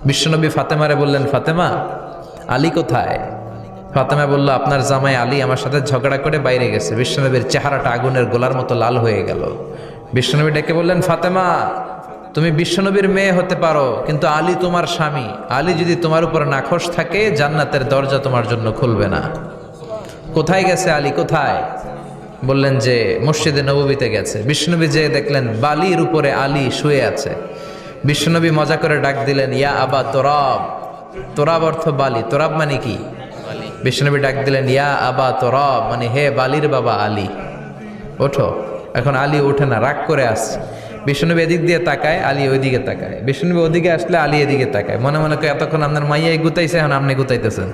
বিশ্বনবী ফাতেমারে বললেন, ফাতেমা, আলী কোথায়? ফাতেমা বলল, আপনার জামাই আলী আমার সাথে ঝগড়া করে বাইরে গেছে। বিশ্বনবীর চেহারাটা আগুনের গোলার মতো লাল হয়ে গেল। বিশ্বনবী ডেকে বললেন, ফাতেমা, তুমি বিশ্বনবীর মেয়ে হতে পারো, কিন্তু আলী তোমার স্বামী। আলী যদি তোমার উপর নাখোশ থাকে, জান্নাতের দরজা তোমার জন্য খুলবে না। কোথায় গেছে আলী, কোথায়? বললেন যে মসজিদে নববীতে গেছে। বিশ্বনবী যে দেখলেন বালির উপরে আলী শুয়ে আছে। বিশ্বনবী মজা করে ডাক দিলেন, ইয়া আবা তোরাব। তোরাব অর্থ বালি, তোরাব মানে কি? বিশ্বনবী ডাক দিলেন, ইয়া আবা তোরাব, মানে হে বালির বাবা আলী, ওঠো। এখন আলী ওঠে না, রাগ করে আসছে। বিশ্বনবী এদিক দিয়ে তাকায়, আলী ওইদিকে তাকায়। বিশ্বনবী ওদিকে আসলে আলী এদিকে তাকায়। মনে মনে করে এতক্ষণ আপনার মাইয়াই গুতাইছে, এখন আপনি গুতাইতেছেন।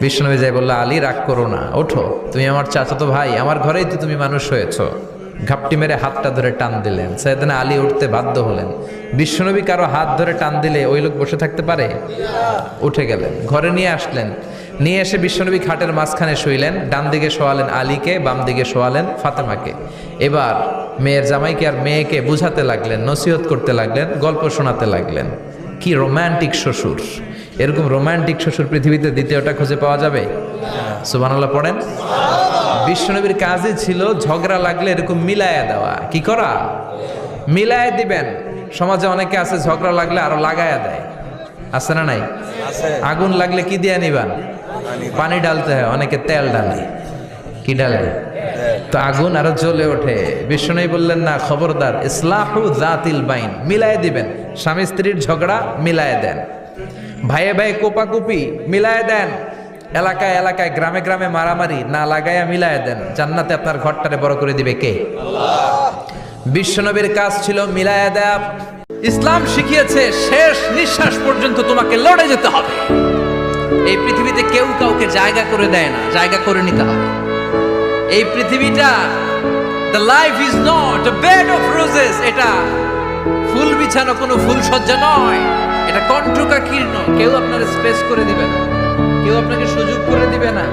বিশ্বনবী যাই বললো, আলী রাগ করো না, ওঠো, তুমি আমার চাচাতো ভাই, আমার ঘরেই তো তুমি মানুষ হয়েছো। ঘাপটি মেরে হাতটা ধরে টান দিলেন। সাইয়েদনা আলী উঠতে বাধ্য হলেন। বিশ্বনবী কারো হাত ধরে টান দিলে ওই লোক বসে থাকতে পারে? উঠে গেলেন, ঘরে নিয়ে আসলেন। নিয়ে এসে বিশ্বনবী খাটের মাঝখানে শুইলেন। ডান দিকে শোয়ালেন আলীকে, বাম দিকে শোয়ালেন ফাতেমাকে। এবার মেয়ের জামাইকে আর মেয়েকে বুঝাতে লাগলেন, নসিহত করতে লাগলেন, গল্প শোনাতে লাগলেন। কি রোমান্টিক শ্বশুর! এরকম রোমান্টিক শ্বশুর পৃথিবীতে দ্বিতীয়টা খুঁজে পাওয়া যাবে? সুবহানাল্লাহ পড়েন। বিশ্বনবীর কাজই ছিল ঝগড়া লাগলে এরকম মিলায়া দেওয়া। কি করা? মিলায়া দিবেন। সমাজে অনেকে আছে ঝগড়া লাগলে আরো লাগায়া দেয়, আছে না নাই? আগুন লাগলে কি দিয়ে নিবান? পানি ডালতে হয়, অনেকে তেল ডালে। কি ডালে? তো আগুন আরো জ্বলে ওঠে। বিশ্বনবী বললেন, না, খবরদার, ইসলাহু যাতিল বাইন, মিলায় দিবেন। স্বামী স্ত্রীর ঝগড়া মিলায় দেন, ভাইয়ে ভাইয়ে কোপাকুপি মিলায় দেন, এলাকায় এলাকায় গ্রামে গ্রামে মারামারি না লাগাইয়া মিলায় দেন। জান্নাতে আপনার ঘরটারে বড় করে দিবে কে? বিশ্বনবীর কাজ ছিল মিলায়া দেয়া। ইসলাম শিখিয়েছে শেষ নিঃশ্বাস পর্যন্ত তোমাকে লড়ে যেতে হবে। এই পৃথিবীতে কেউ কাউকে জায়গা করে দেয় না, জায়গা করে নিতে হবে। এই পৃথিবীটা, the life is not a bed of roses, এটা ফুল বিছানো কোনো ফুল সজ্জা নয়, এটা কণ্টকা কীর্ণ। কেউ আপনার স্পেস করে দিবে না, কেউ আপনাকে সুযোগ করে দিবে না।